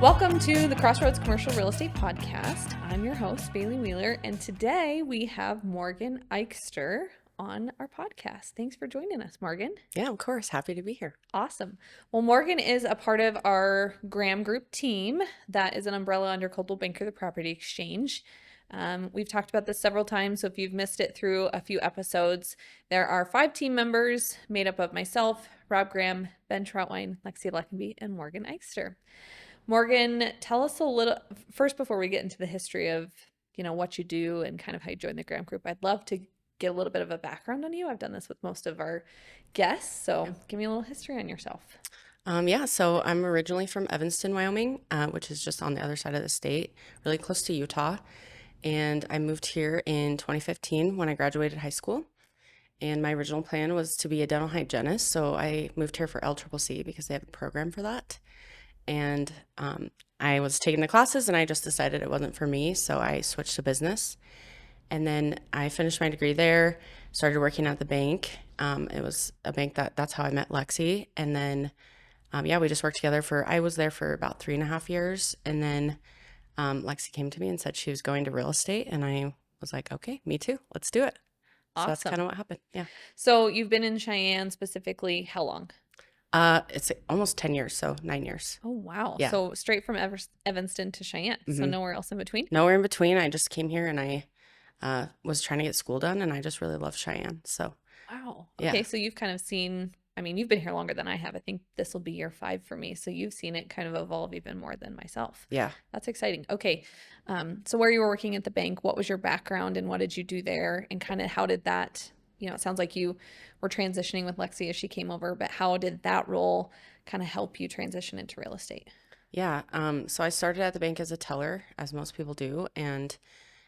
Welcome to the Crossroads Commercial Real Estate Podcast. I'm your host, Bailey Wheeler, and today we have Morgan Eichster on our podcast. Thanks for joining us, Morgan. Yeah, of course. Happy to be here. Awesome. Well, Morgan is a part of our Graham Group team that is an umbrella under Coldwell Banker, the Property Exchange. We've talked about this several times, so if you've missed it through a few episodes, there are 5 team members made up of myself, Rob Graham, Ben Troutwine, Lexi Leckenby, and Morgan Eichster. Morgan, tell us a little, first before we get into the history of, what you do and kind of how you joined the Graham Group, I'd love to get a little bit of a background on you. I've done this with most of our guests, so give me a little history on yourself. So I'm originally from Evanston, Wyoming, which is just on the other side of the state, really close to Utah. And I moved here in 2015 when I graduated high school. And my original plan was to be a dental hygienist. So I moved here for LCCC because they have a program for that. And I was taking the classes and I just decided it wasn't for me. So I switched to business. And then I finished my degree there, started working at the bank. It was a bank that's how I met Lexi. And then, we just worked together I was there for about 3.5 years. And then Lexi came to me and said she was going to real estate. And I was like, okay, me too. Let's do it. Awesome. So that's kind of what happened. Yeah. So you've been in Cheyenne specifically how long? It's almost 10 years, so 9 years. Oh, wow. Yeah. So straight from Evanston to Cheyenne. So nowhere else in between? Nowhere in between. I just came here and I was trying to get school done and I just really love Cheyenne. So wow. Yeah. Okay, so you've kind of seen, you've been here longer than I have. I think this will be year 5 for me. So you've seen it kind of evolve even more than myself. Yeah. That's exciting. Okay. So where you were working at the bank, what was your background and what did you do there? And kind of how did that, it sounds like you were transitioning with Lexi as she came over, but how did that role kind of help you transition into real estate? Yeah. So I started at the bank as a teller, as most people do. And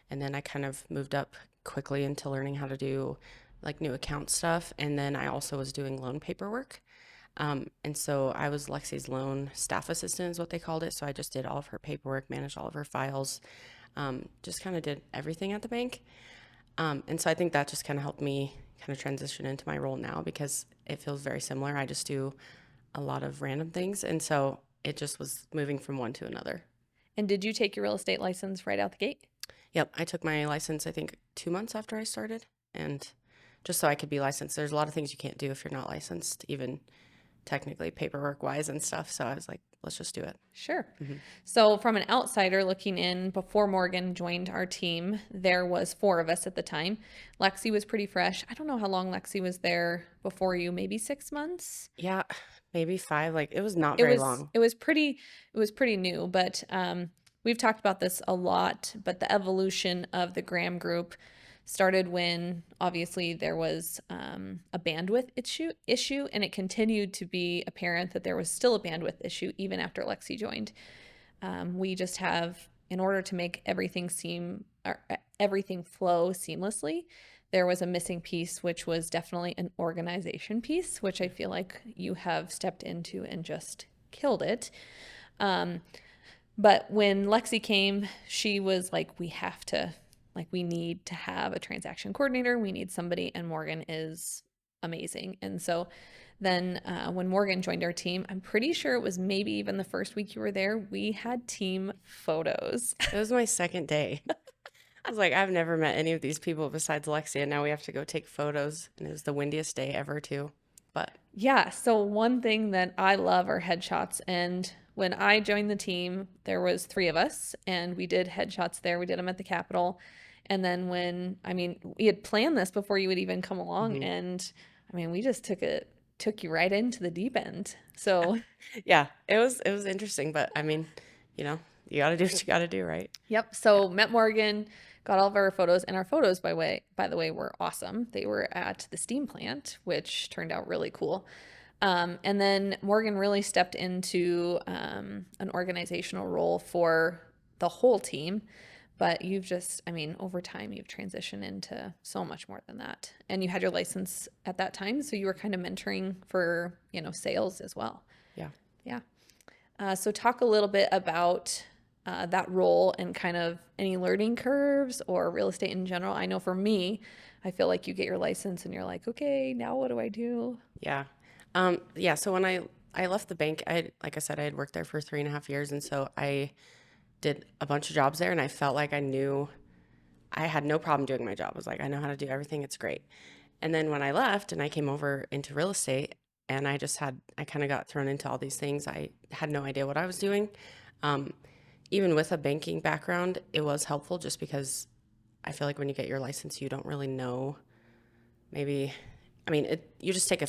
then I kind of moved up quickly into learning how to do like new account stuff. And then I also was doing loan paperwork. And so I was Lexi's loan staff assistant is what they called it. So I just did all of her paperwork, managed all of her files, just kind of did everything at the bank. And so I think that just kind of helped me kind of transition into my role now because it feels very similar. I just do a lot of random things. And so it just was moving from one to another. And did you take your real estate license right out the gate? Yep. I took my license, I think 2 months after I started. And just so I could be licensed, there's a lot of things you can't do if you're not licensed, even technically paperwork wise and stuff. So I was like, let's just do it. Sure. So from an outsider looking in, before Morgan joined our team, there was 4 of us at the time. Lexi was pretty fresh. I don't know how long Lexi was there before you, maybe 6 months? Yeah, maybe 5. Like it was not very long. It was pretty new, but we've talked about this a lot, but the evolution of the Graham Group started when obviously there was a bandwidth issue, and it continued to be apparent that there was still a bandwidth issue even after Lexi joined. We just have, in order to make everything flow seamlessly, there was a missing piece, which was definitely an organization piece, which I feel like you have stepped into and just killed it. But when Lexi came, she was like, we need to have a transaction coordinator. We need somebody, and Morgan is amazing. And so then when Morgan joined our team, I'm pretty sure it was maybe even the first week you were there, we had team photos. It was my second day. I was like, I've never met any of these people besides Lexi, and now we have to go take photos. And it was the windiest day ever, too. But yeah, so one thing that I love are headshots. And when I joined the team, there was 3 of us, and we did headshots there. We did them at the Capitol. And then we had planned this before you would even come along. And we just took you right into the deep end. So yeah, it was interesting, but you got to do what you got to do, right? Yep. So met Morgan, got all of our photos, and our photos, by the way, were awesome. They were at the steam plant, which turned out really cool. And then Morgan really stepped into an organizational role for the whole team. But you've just, over time, you've transitioned into so much more than that. And you had your license at that time, so you were kind of mentoring for, sales as well. Yeah. Yeah. So talk a little bit about that role and kind of any learning curves or real estate in general. I know for me, I feel like you get your license and you're like, okay, now what do I do? Yeah. So when I I left the bank. Like I said, I had worked there for 3.5 years. And so I did a bunch of jobs there and I felt like I had no problem doing my job. I was like, I know how to do everything. It's great. And then when I left and I came over into real estate and I kind of got thrown into all these things. I had no idea what I was doing. Um, Even with a banking background, it was helpful just because I feel like when you get your license, you don't really know. Maybe, I mean, you just take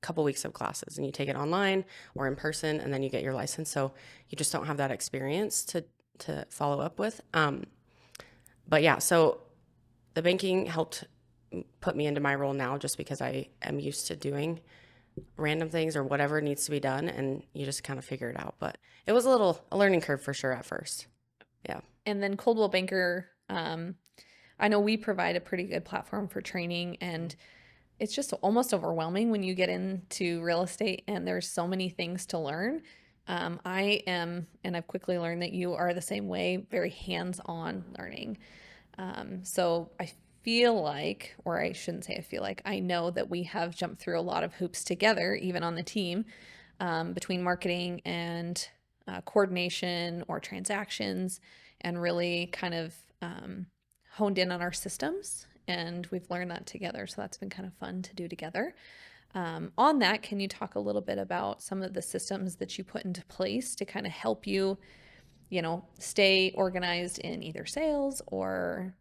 couple weeks of classes and you take it online or in person and then you get your license. So you just don't have that experience to follow up with. But yeah, so the banking helped put me into my role now just because I am used to doing random things or whatever needs to be done and you just kind of figure it out. But it was a learning curve for sure at first. Yeah. And then Coldwell Banker, I know we provide a pretty good platform for training, and it's just almost overwhelming when you get into real estate and there's so many things to learn. I am, and I've quickly learned that you are the same way, very hands-on learning. So I feel like, or I shouldn't say I feel like, I know that we have jumped through a lot of hoops together, even on the team, between marketing and coordination or transactions, and really kind of honed in on our systems. And we've learned that together. So that's been kind of fun to do together. On that, can you talk a little bit about some of the systems that you put into place to kind of help you, stay organized in either sales or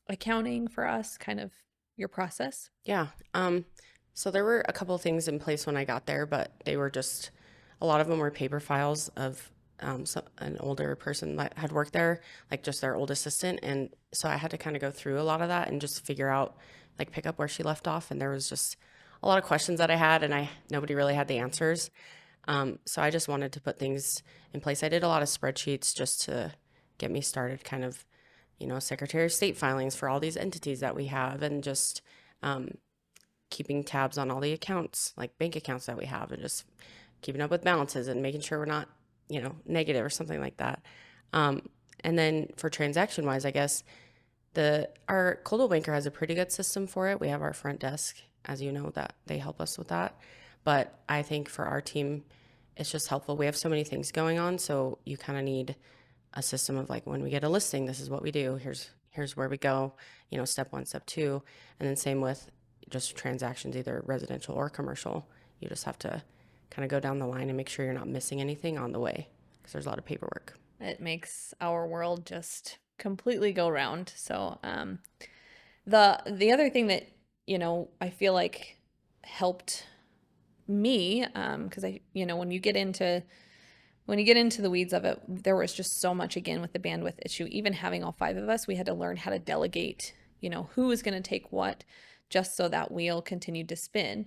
accounting for us, kind of your process? Yeah. So there were a couple of things in place when I got there, but they were just a lot of them were paper files of an older person that had worked there, like just their old assistant. And so I had to kind of go through a lot of that and just figure out, like pick up where she left off. And there was just a lot of questions that I had, and nobody really had the answers. So I just wanted to put things in place. I did a lot of spreadsheets just to get me started, kind of, Secretary of State filings for all these entities that we have, and just um, keeping tabs on all the accounts, like bank accounts that we have, and just keeping up with balances and making sure we're not, negative or something like that. Um, and then for transaction wise, I guess our Coldwell Banker has a pretty good system for it. We have our front desk, as you know, that they help us with that. But I think for our team, it's just helpful. We have so many things going on, so you kind of need a system of like when we get a listing, this is what we do. Here's where we go, step one, step two, and then same with just transactions, either residential or commercial. You just have to kind of go down the line and make sure you're not missing anything on the way because there's a lot of paperwork. It makes our world just completely go round. So, the other thing that, I feel like helped me, because when you get into the weeds of it, there was just so much again with the bandwidth issue. Even having all five of us, we had to learn how to delegate, who was going to take what, just so that wheel continued to spin.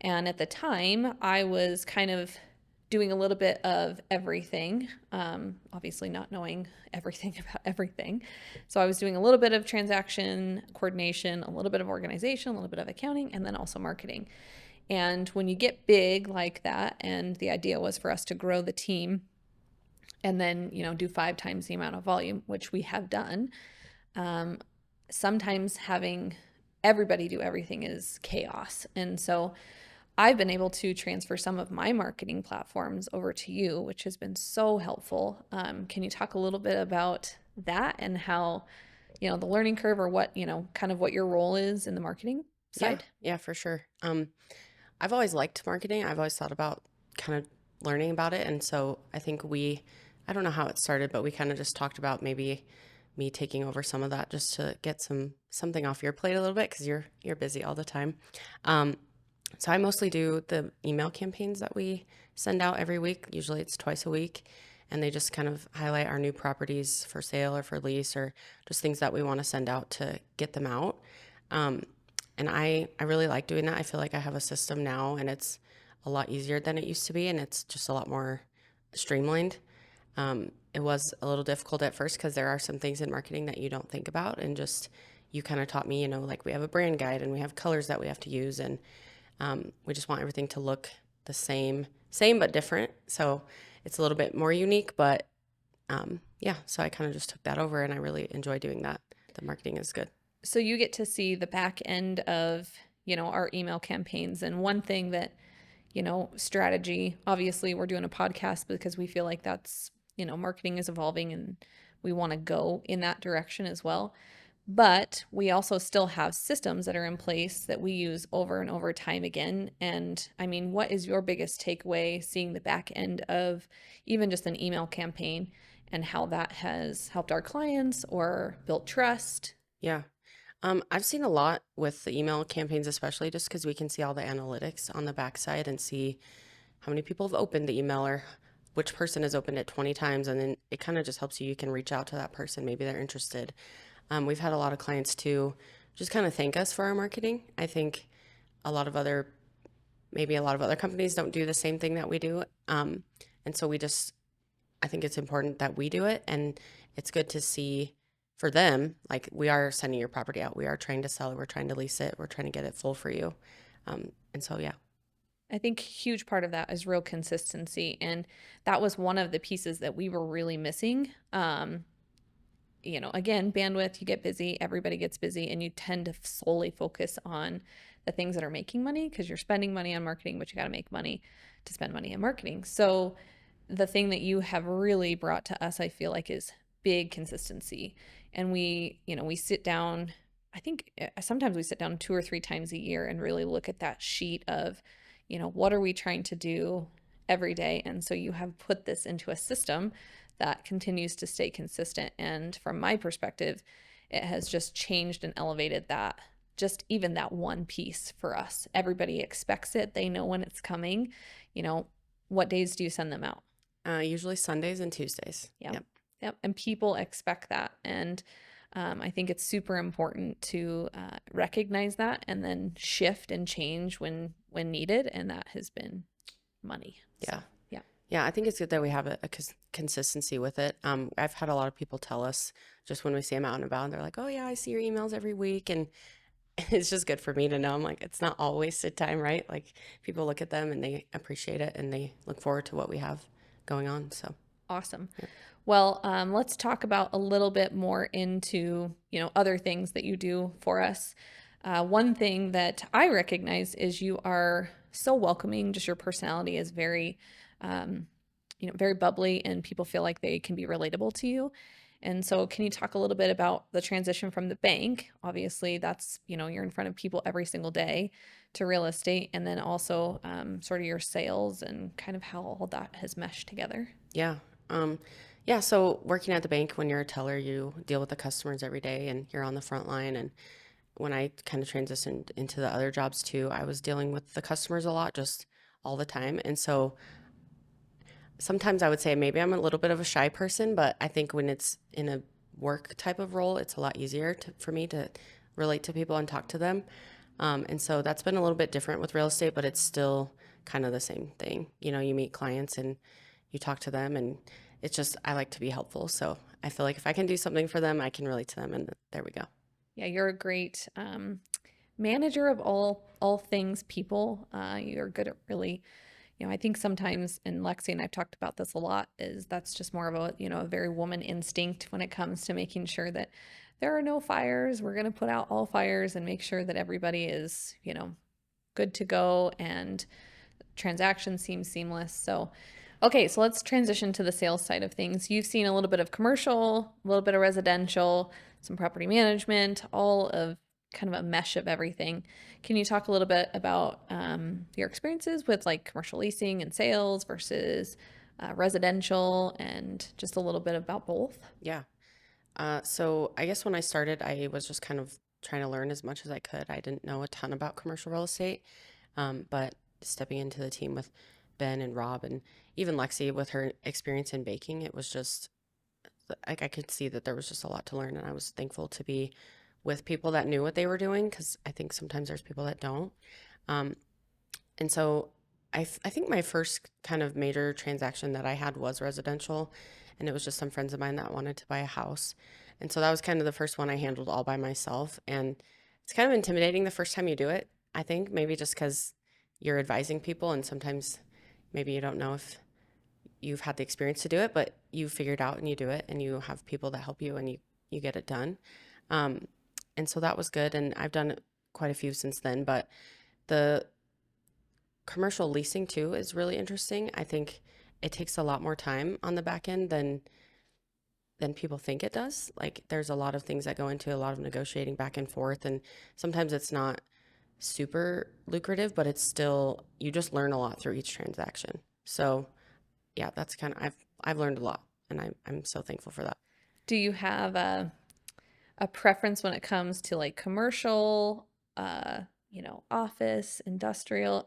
And at the time, I was kind of doing a little bit of everything, obviously not knowing everything about everything. So I was doing a little bit of transaction coordination, a little bit of organization, a little bit of accounting, and then also marketing. And when you get big like that, and the idea was for us to grow the team and then, do 5 times the amount of volume, which we have done, sometimes having everybody do everything is chaos. And so I've been able to transfer some of my marketing platforms over to you, which has been so helpful. Can you talk a little bit about that and how, the learning curve, or what, kind of what your role is in the marketing Yeah, side? yeah, for sure. I've always liked marketing. I've always thought about kind of learning about it. And so I think I don't know how it started, but we kind of just talked about maybe me taking over some of that just to get something off your plate a little bit because you're busy all the time. Um, so I mostly do the email campaigns that we send out every week. Usually it's twice a week. And they just kind of highlight our new properties for sale or for lease or just things that we want to send out to get them out. Um, and I really like doing that. I feel like I have a system now and it's a lot easier than it used to be. And it's just a lot more streamlined. It was a little difficult at first because there are some things in marketing that you don't think about. And just you kind of taught me, like we have a brand guide and we have colors that we have to use. And we just want everything to look the same but different. So it's a little bit more unique, but yeah. So I kind of just took that over, and I really enjoy doing that. The marketing is good. So you get to see the back end of, our email campaigns. And one thing that, strategy. Obviously, we're doing a podcast because we feel like that's, marketing is evolving and we want to go in that direction as well. But we also still have systems that are in place that we use over and over time again. And I mean, what is your biggest takeaway seeing the back end of even just an email campaign and how that has helped our clients or built trust? Yeah. I've seen a lot with the email campaigns, especially just because we can see all the analytics on the backside and see how many people have opened the email or which person has opened it 20 times. And then it kind of just helps you. You can reach out to that person. Maybe they're interested. We've had a lot of clients too just kind of thank us for our marketing. I think a lot of other, maybe a lot of other companies don't do the same thing that we do. And so I think it's important that we do it. And it's good to see for them, like we are sending your property out. We are trying to sell it. We're trying to lease it. We're trying to get it full for you. And so, yeah. I think a huge part of that is real consistency. And that was one of the pieces that we were really missing. Again, bandwidth, you get busy, everybody gets busy, and you tend to solely focus on the things that are making money because you're spending money on marketing, but you got to make money to spend money on marketing. So, the thing that you have really brought to us, I feel like, is big consistency. And we sit down, I think sometimes we sit down 2 or 3 times a year and really look at that sheet of, what are we trying to do every day? And so you have put this into a system that continues to stay consistent. And from my perspective, it has just changed and elevated that, just even that one piece for us. Everybody expects it, they know when it's coming. What days do you send them out? Usually Sundays and Tuesdays. Yep. Yep. Yep. And people expect that. And I think it's super important to recognize that and then shift and change when needed. And that has been money. Yeah. So, yeah. Yeah, I think it's good that we have a consistency with it. I've had a lot of people tell us just when we see them out and about, and they're like, "Oh yeah, I see your emails every week," and it's just good for me to know. I'm like, it's not all wasted time, right? Like people look at them and they appreciate it and they look forward to what we have going on. So, Awesome. yeah. Well, let's talk about a little bit more into, other things that you do for us. One thing that I recognize is you are so welcoming. Just your personality is very, um, very bubbly, and people feel like they can be relatable to you. And so, can you talk a little bit about the transition from the bank? Obviously, that's, you're in front of people every single day to real estate, and then also sort of your sales and kind of how all that has meshed together. Yeah. Um, yeah. So working at the bank, when you're a teller, you deal with the customers every day and you're on the front line. And when I kind of transitioned into the other jobs too, I was dealing with the customers a lot, just all the time. And so sometimes I would say maybe I'm a little bit of a shy person, but I think when it's in a work type of role, it's a lot easier for me to relate to people and talk to them. And so that's been a little bit different with real estate, but it's still kind of the same thing. You meet clients and you talk to them, and it's just, I like to be helpful. So I feel like if I can do something for them, I can relate to them, and there we go. Yeah, you're a great manager of all things people. You're good at really, I think sometimes, and Lexi and I've talked about this a lot, is that's just more of a, a very woman instinct when it comes to making sure that there are no fires. We're going to put out all fires and make sure that everybody is, good to go and transaction seems seamless. So, okay, so let's transition to the sales side of things. You've seen a little bit of commercial, a little bit of residential, some property management, all of kind of a mesh of everything. Can you talk a little bit about your experiences with like commercial leasing and sales versus residential, and just a little bit about both? Yeah. So I guess when I started, I was just kind of trying to learn as much as I could. I didn't know a ton about commercial real estate, but stepping into the team with Ben and Rob and even Lexi with her experience in baking, it was just like I could see that there was just a lot to learn, and I was thankful to be with people that knew what they were doing because I think sometimes there's people that don't. Um, and so I think my first kind of major transaction that I had was residential, and it was just some friends of mine that wanted to buy a house. And so that was kind of the first one I handled all by myself. And it's kind of intimidating the first time you do it, I think, maybe just because you're advising people, and sometimes maybe you don't know if you've had the experience to do it, but you figure it out and you do it, and you have people that help you, and you get it done. Um, and so that was good. And I've done quite a few since then, but the Commercial leasing too is really interesting. I think it takes a lot more time on the back end than people think it does. Like there's a lot of things that go into a lot of negotiating back and forth, and sometimes it's not super lucrative, but it's still you just learn a lot through each transaction. So yeah, that's kind of I've learned a lot, and I'm so thankful for that. Do you have a preference when it comes to like commercial, office, industrial?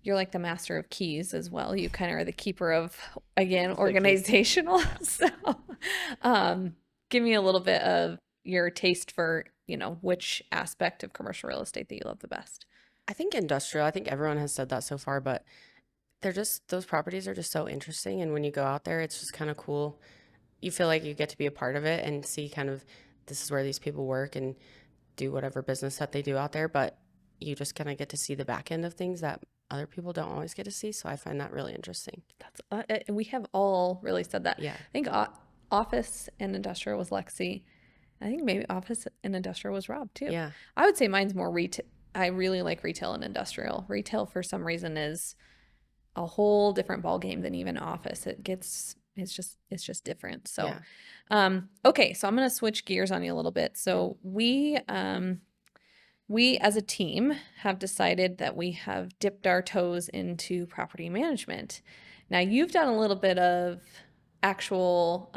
You're like the master of keys as well. You kind of are the keeper of, again, The keys. organizational. Yeah. So, um, give me a little bit of your taste for, which aspect of commercial real estate that you love the best. I think industrial, I think everyone has said that so far, but they're just those properties are just so interesting, and when you go out there, it's just kind of cool. You feel like you get to be a part of it and see kind of this is where these people work and do whatever business that they do out there, but you just kind of get to see the back end of things that other people don't always get to see. So I find that really interesting. We have all really said that. Yeah. I think office and industrial was Lexi. I think maybe office and industrial was Rob too. Yeah. I would say mine's more retail. I really like retail and industrial. Retail for some reason is a whole different ball game than even office. It's just different. So, Yeah. okay, so I'm gonna switch gears on you a little bit. So we as a team have decided that we have dipped our toes into property management. Now you've done a little bit of actual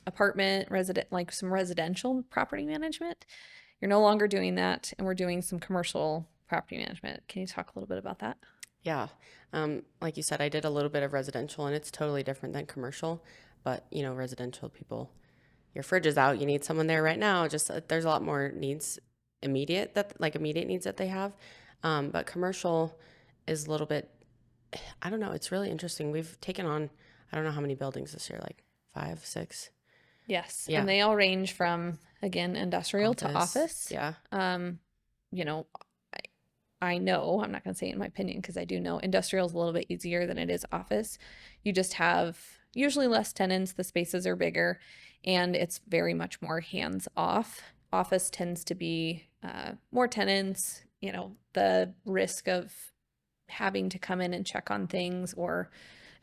apartment resident, like some residential property management. You're no longer doing that, and we're doing some commercial property management. Can you talk a little bit about that? Yeah. Like you said, I did a little bit of residential and it's totally different than commercial. But, residential people, your fridge is out, you need someone there right now. Just there's a lot more needs immediate needs that they have. But commercial is a little bit, I don't know, it's really interesting. We've taken on, I don't know how many buildings this year, like five, six. Yes, Yeah. and they all range from, again, industrial to Office. office. Yeah. You know, I know, I'm not going to say in my opinion because I do know industrial is a little bit easier than it is office. You just have usually less tenants, the spaces are bigger, and it's very much more hands off. Office tends to be more tenants, the risk of having to come in and check on things, or,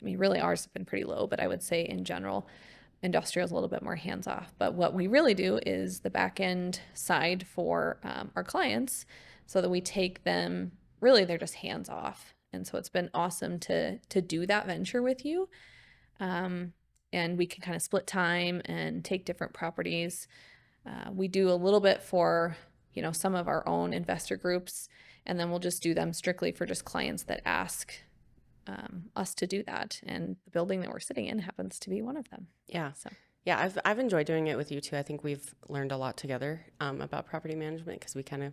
I mean, really ours have been pretty low, but I would say in general, industrial is a little bit more hands off. But what we really do is the back end side for our clients so that we take them, really, they're just hands off. And so it's been awesome to do that venture with you. And we can kind of split time and take different properties. We do a little bit for, some of our own investor groups, and then we'll just do them strictly for just clients that ask us to do that. And the building that we're sitting in happens to be one of them. Yeah. So Yeah, I've enjoyed doing it with you too. I think we've learned a lot together about property management because we kind of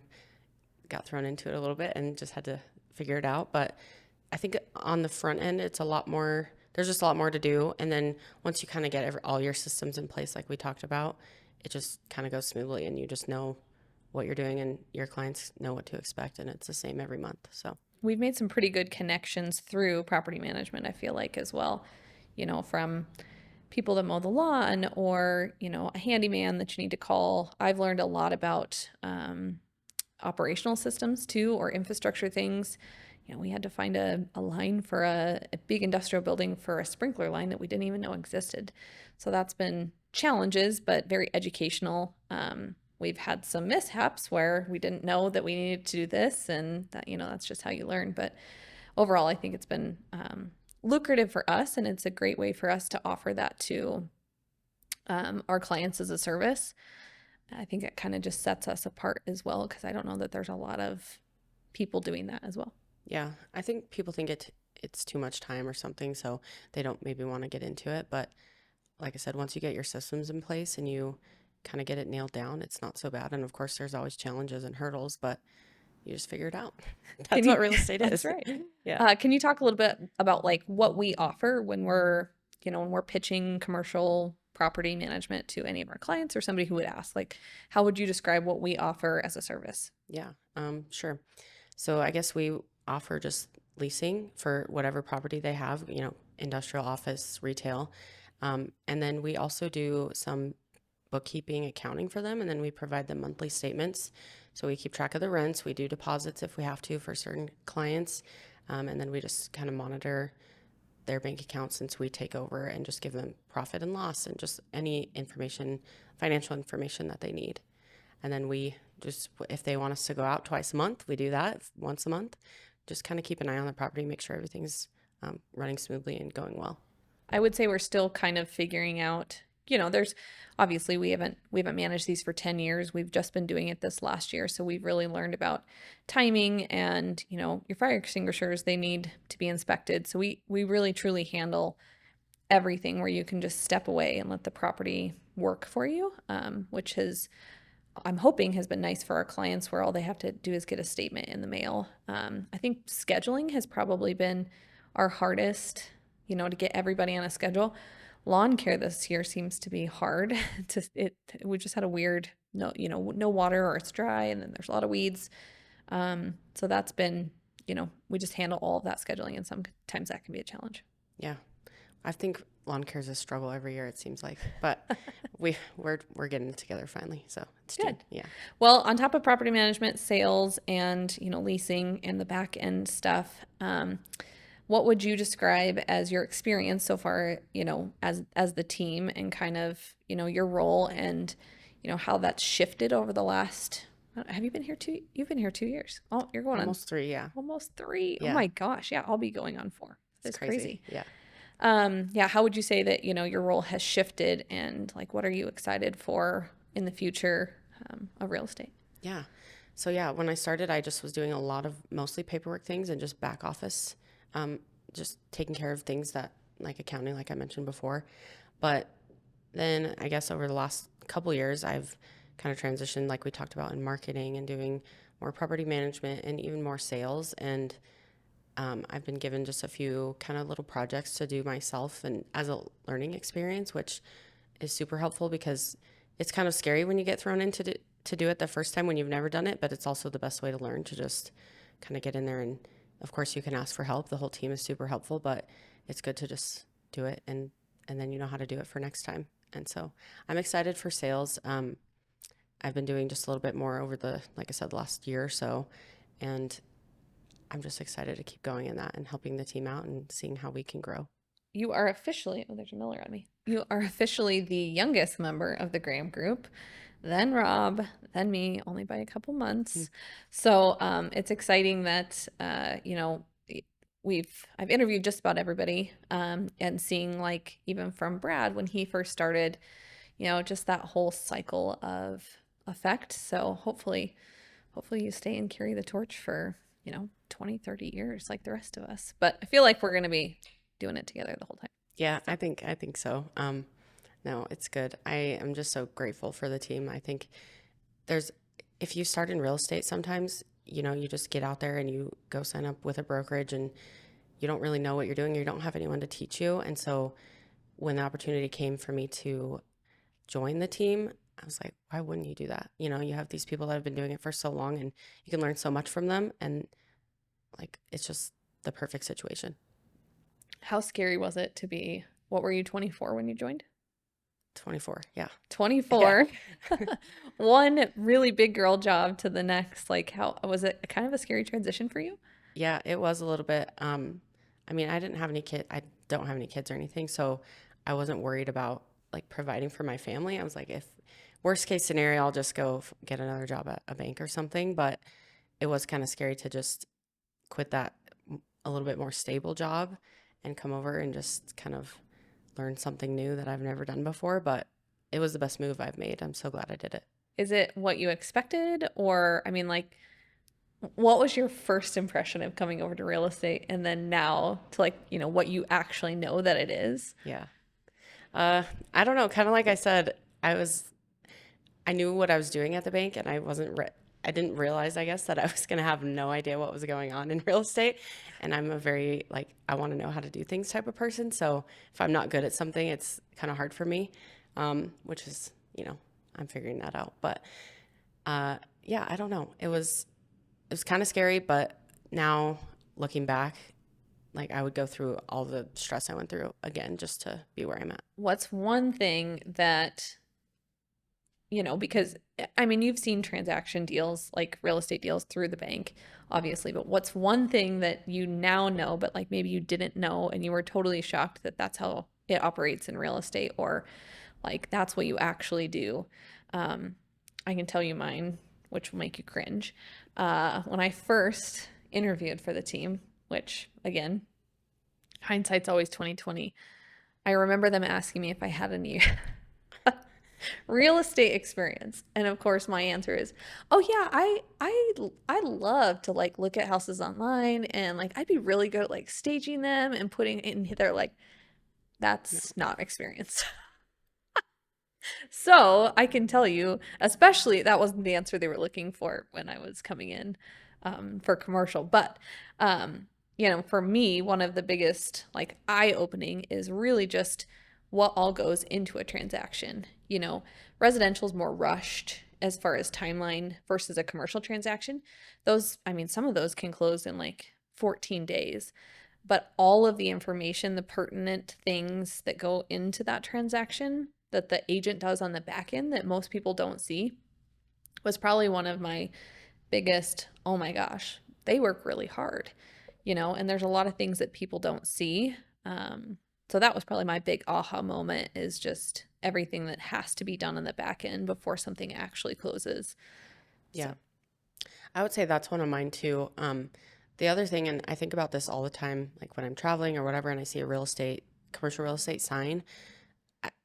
got thrown into it a little bit and just had to figure it out. But I think on the front end, it's a lot more, there's just a lot more to do. And then once you kind of get all your systems in place, like we talked about, it just kind of goes smoothly and you just know what you're doing and your clients know what to expect. And it's the same every month. So, we've made some pretty good connections through property management, I feel like, as well, from people that mow the lawn or, a handyman that you need to call. I've learned a lot about operational systems too, or infrastructure things. We had to find a line for a big industrial building for a sprinkler line that we didn't even know existed. So that's been challenges, but very educational. We've had some mishaps where we didn't know that we needed to do this, and that, that's just how you learn. But overall, I think it's been lucrative for us, and it's a great way for us to offer that to our clients as a service. I think it kind of just sets us apart as well, because I don't know that there's a lot of people doing that as well. yeah, I think people think it's too much time or something, so they don't maybe want to get into it. But like I said, once you get your systems in place and you kind of get it nailed down, it's not so bad. And of course, there's always challenges and hurdles, but you just figure it out. That's what real estate is. That's right. Yeah. Can you talk a little bit about like what we offer when we're pitching commercial property management to any of our clients or somebody who would ask, like, how would you describe what we offer as a service? Yeah, sure. So I guess we offer just leasing for whatever property they have, industrial, office, retail. And then we also do some bookkeeping, accounting for them, and then we provide them monthly statements. So we keep track of the rents. We do deposits if we have to for certain clients, and then we just kind of monitor their bank account since we take over and just give them profit and loss and just any information, financial information that they need. And then we just, if they want us to go out twice a month, we do that once a month. Just kind of keep an eye on the property, make sure everything's running smoothly and going well. I would say we're still kind of figuring out, there's obviously we haven't managed these for 10 years. We've just been doing it this last year. So we've really learned about timing and, your fire extinguishers, they need to be inspected. So we really truly handle everything where you can just step away and let the property work for you, which I'm hoping has been nice for our clients where all they have to do is get a statement in the mail. I think scheduling has probably been our hardest, to get everybody on a schedule. Lawn care this year seems to be hard. We just had a weird, no water or it's dry and then there's a lot of weeds. So that's been, we just handle all of that scheduling and sometimes that can be a challenge. Yeah. I think lawn care is a struggle every year, it seems like, but we're getting it together finally. So it's Good. Yeah. Well, on top of property management, sales, and leasing and the back end stuff, what would you describe as your experience so far? As the team and kind of your role and how that's shifted over the last. Have you been here You've been here 2 years. Oh, you're going Almost 3, yeah. on almost 3. Oh Yeah. my gosh, yeah, I'll be going on 4. That's crazy. Yeah. Yeah, how would you say that, your role has shifted and like what are you excited for in the future of real estate? Yeah. So yeah, when I started, I just was doing a lot of mostly paperwork things and just back office, just taking care of things that like accounting, like I mentioned before. But then I guess over the last couple years, I've kind of transitioned, like we talked about, in marketing and doing more property management and even more sales. And I've been given just a few kind of little projects to do myself and as a learning experience, which is super helpful because it's kind of scary when you get thrown into to do it the first time when you've never done it, but it's also the best way to learn to just kind of get in there. And of course you can ask for help. The whole team is super helpful, but it's good to just do it and then you know how to do it for next time. And so I'm excited for sales. I've been doing just a little bit more over like I said, the last year or so. And I'm just excited to keep going in that and helping the team out and seeing how we can grow. You are officially, oh, there's a Miller on me. You are officially the youngest member of the Graham group, then Rob, then me, only by a couple months. So it's exciting that, I've interviewed just about everybody and seeing like even from Brad when he first started, just that whole cycle of effect. So hopefully you stay and carry the torch for, 20, 30 years like the rest of us. But I feel like we're going to be doing it together the whole time. Yeah, I think so. No, it's good. I am just so grateful for the team. I think if you start in real estate, sometimes, you just get out there and you go sign up with a brokerage and you don't really know what you're doing. You don't have anyone to teach you. And so when the opportunity came for me to join the team, I was like, why wouldn't you do that? You have these people that have been doing it for so long and you can learn so much from them. And like, it's just the perfect situation. How scary was it to be, what were you, 24 when you joined? 24. Yeah. 24. Yeah. One really big girl job to the next. Like, how was it kind of a scary transition for you? Yeah, it was a little bit. I mean, I don't have any kids or anything. So I wasn't worried about like providing for my family. I was like, if worst case scenario, I'll just go get another job at a bank or something. But it was kind of scary to just quit that a little bit more stable job and come over and just kind of learn something new that I've never done before. But it was the best move I've made. I'm so glad I did it. Is it what you expected? Or, I mean, like, what was your first impression of coming over to real estate and then now to like, what you actually know that it is? Yeah. I don't know. Kind of like I said, I knew what I was doing at the bank and I didn't realize, I guess, that I was going to have no idea what was going on in real estate. And I'm a very, like, I want to know how to do things type of person. So if I'm not good at something, it's kind of hard for me, which is, I'm figuring that out. But yeah, I don't know. It was kind of scary, but now looking back, like I would go through all the stress I went through again just to be where I'm at. What's one thing that because I mean, you've seen transaction deals, like real estate deals through the bank, obviously, but what's one thing that you now know, but like maybe you didn't know and you were totally shocked that that's how it operates in real estate, or like that's what you actually do? Um, I can tell you mine, which will make you cringe. When I first interviewed for the team, which again, hindsight's always 2020. I remember them asking me if I had any real estate experience. And of course my answer is, "Oh yeah, I love to like look at houses online and like I'd be really good at like staging them and putting in." They're like, No. "That's not experience." So I can tell you, especially that wasn't the answer they were looking for when I was coming in for commercial. But, for me, one of the biggest like eye-opening is really just what all goes into a transaction. Residential is more rushed as far as timeline versus a commercial transaction. I mean, some of those can close in like 14 days, but all of the information, the pertinent things that go into that transaction that the agent does on the back end that most people don't see was probably one of my biggest, oh my gosh, they work really hard, and there's a lot of things that people don't see. So that was probably my big aha moment, is just everything that has to be done on the back end before something actually closes. So, Yeah. I would say that's one of mine too. The other thing, and I think about this all the time, like when I'm traveling or whatever, and I see a commercial real estate sign,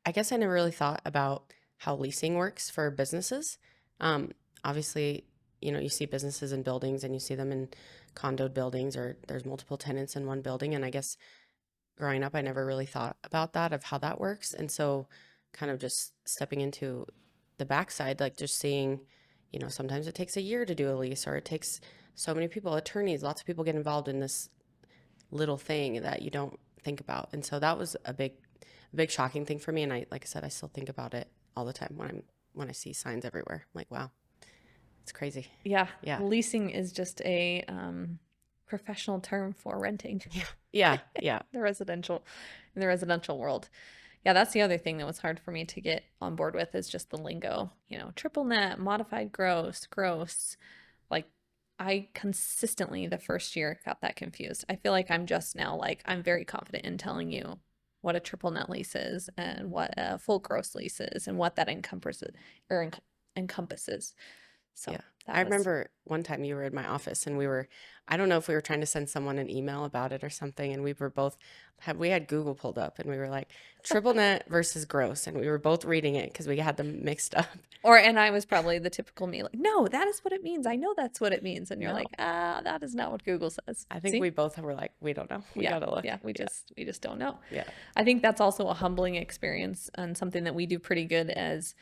I guess I never really thought about how leasing works for businesses. Um, Obviously, you see businesses in buildings and you see them in condoed buildings, or there's multiple tenants in one building. And I guess growing up, I never really thought about that, of how that works. And so, kind of just stepping into the backside, like just seeing, sometimes it takes a year to do a lease, or it takes so many people, attorneys, lots of people get involved in this little thing that you don't think about. And so that was a big shocking thing for me. And like I said, I still think about it all the time when I see signs everywhere. I'm like, wow, it's crazy. yeah, Yeah. leasing is just a professional term for renting. Yeah. Yeah. Yeah. the residential in the residential world. Yeah, that's the other thing that was hard for me to get on board with, is just the lingo, triple net, modified gross. Like I consistently the first year got that confused. I feel like I'm just now like I'm very confident in telling you what a triple net lease is and what a full gross lease is and what that encompasses. So Yeah. I that was remember one time you were in my office and I don't know if we were trying to send someone an email about it or something. And we had Google pulled up and we were like, triple net versus gross. And we were both reading it because we had them mixed up. and I was probably the typical me, like, no, that is what it means. I know that's what it means. And you're No, like, that is not what Google says. I think we See? both were like, we don't know. We Yeah, got to look. yeah, we Yeah. just don't know. Yeah. I think that's also a humbling experience, and something that we do pretty good as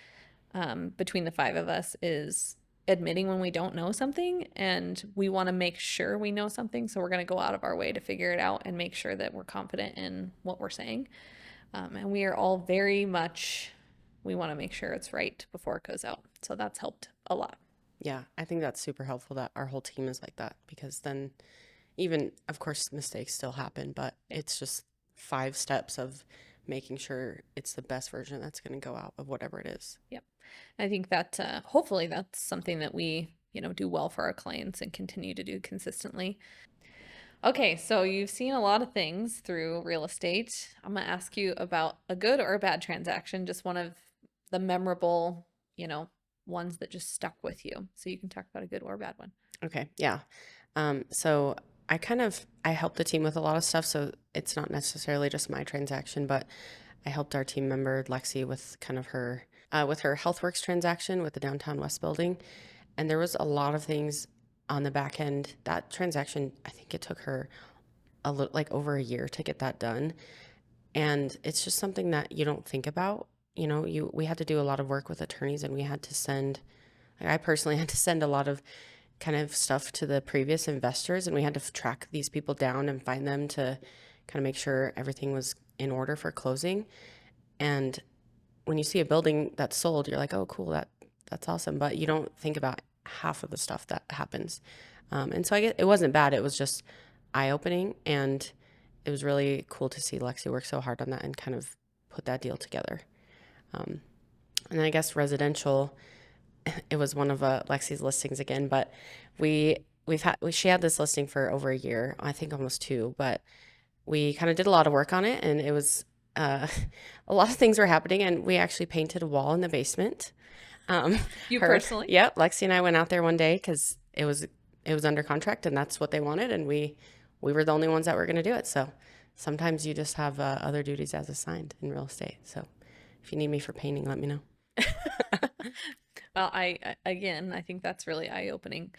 between the five of us is admitting when we don't know something, and we want to make sure we know something, so we're going to go out of our way to figure it out and make sure that we're confident in what we're saying. And we are all very much, we want to make sure it's right before it goes out. So that's helped a lot. Yeah. I think that's super helpful that our whole team is like that, because then even, of course, mistakes still happen, but Yeah. it's just 5 steps of making sure it's the best version that's going to go out of whatever it is. Yep. I think that hopefully that's something that we, do well for our clients and continue to do consistently. Okay, so you've seen a lot of things through real estate. I'm going to ask you about a good or a bad transaction, just one of the memorable, ones that just stuck with you. So you can talk about a good or a bad one. Okay. Yeah. So I helped the team with a lot of stuff. So it's not necessarily just my transaction, but I helped our team member Lexi with kind of with her HealthWorks transaction with the downtown West building. And there was a lot of things on the back end. That transaction, I think it took her like over a year to get that done. And it's just something that you don't think about. We had to do a lot of work with attorneys, and like I personally had to send a lot of kind of stuff to the previous investors, and we had to track these people down and find them to kind of make sure everything was in order for closing. And when you see a building that's sold, you're like, oh, cool, that's awesome. But you don't think about half of the stuff that happens. And so I guess it wasn't bad. It was just eye opening, and it was really cool to see Lexi work so hard on that and kind of put that deal together. Um, And I guess residential, it was one of Lexi's listings again, but she had this listing for over a year, I think almost two, but we kind of did a lot of work on it, and it was uh, a lot of things were happening, and we actually painted a wall in the basement. Um, You her, personally? yep, Lexi and I went out there one day because it was under contract, and that's what they wanted, and we were the only ones that were going to do it. So sometimes you just have other duties as assigned in real estate. So if you need me for painting, let me know. Well, again, I think that's really eye-opening.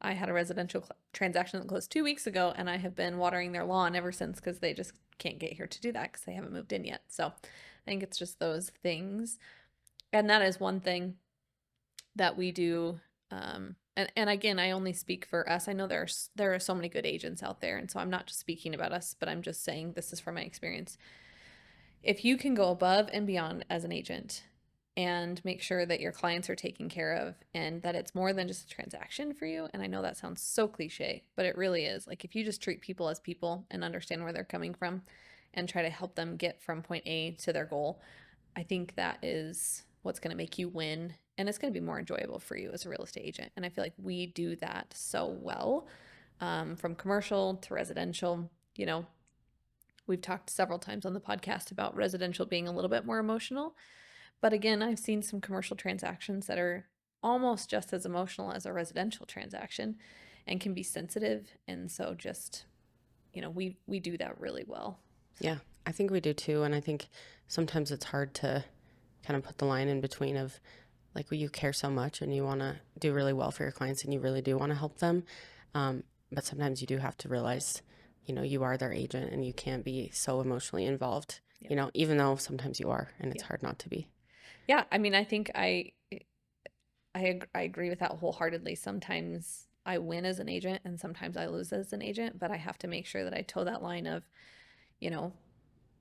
I had a residential transaction that closed 2 weeks ago, and I have been watering their lawn ever since because they just can't get here to do that because they haven't moved in yet. So I think it's just those things. And that is one thing that we do. And again, I only speak for us. I know there are so many good agents out there, and so I'm not just speaking about us, but I'm just saying this is from my experience. If you can go above and beyond as an agent and make sure that your clients are taken care of and that it's more than just a transaction for you, and I know that sounds so cliche, but it really is. Like if you just treat people as people and understand where they're coming from and try to help them get from point A to their goal, I think that is what's going to make you win, and it's going to be more enjoyable for you as a real estate agent. And I feel like we do that so well, from commercial to residential. We've talked several times on the podcast about residential being a little bit more emotional, but again, I've seen some commercial transactions that are almost just as emotional as a residential transaction and can be sensitive. And so just, we do that really well. Yeah, I think we do too. And I think sometimes it's hard to kind of put the line in between of like, you care so much and you want to do really well for your clients and you really do want to help them. But sometimes you do have to realize, you are their agent and you can't be so emotionally involved, Yep. even though sometimes you are, and it's Yep. hard not to be. Yeah, I mean, I think I agree with that wholeheartedly. Sometimes I win as an agent and sometimes I lose as an agent, but I have to make sure that I toe that line of, you know,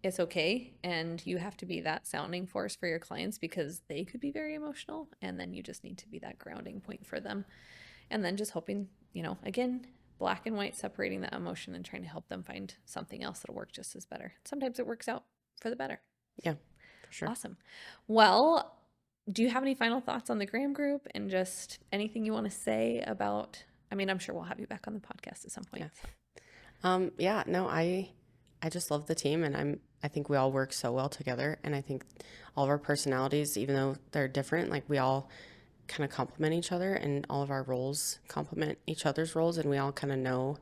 it's okay. And you have to be that sounding force for your clients because they could be very emotional. And then you just need to be that grounding point for them. And then just hoping, again, black and white, separating that emotion and trying to help them find something else that'll work just as better. Sometimes it works out for the better. Yeah, for sure. Awesome. Well, do you have any final thoughts on the Graham Group and just anything you want to say about? I mean, I'm sure we'll have you back on the podcast at some point. Yeah. So. Yeah, no, I just love the team, and I think we all work so well together, and I think all of our personalities, even though they're different, like we all kind of complement each other, and all of our roles complement each other's roles, and we all kind of know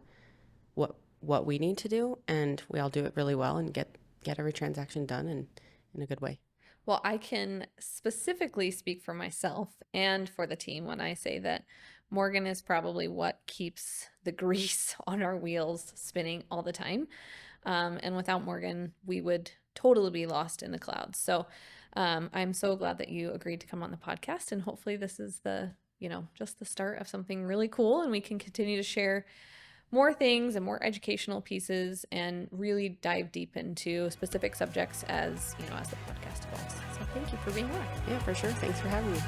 what we need to do, and we all do it really well and get every transaction done and in a good way. Well, I can specifically speak for myself and for the team when I say that Morgan is probably what keeps the grease on our wheels spinning all the time. And without Morgan, we would totally be lost in the clouds. So I'm so glad that you agreed to come on the podcast. And hopefully, this is just the start of something really cool. And we can continue to share more things and more educational pieces and really dive deep into specific subjects as the podcast evolves. So thank you for being on. Yeah, for sure. Thanks for having me.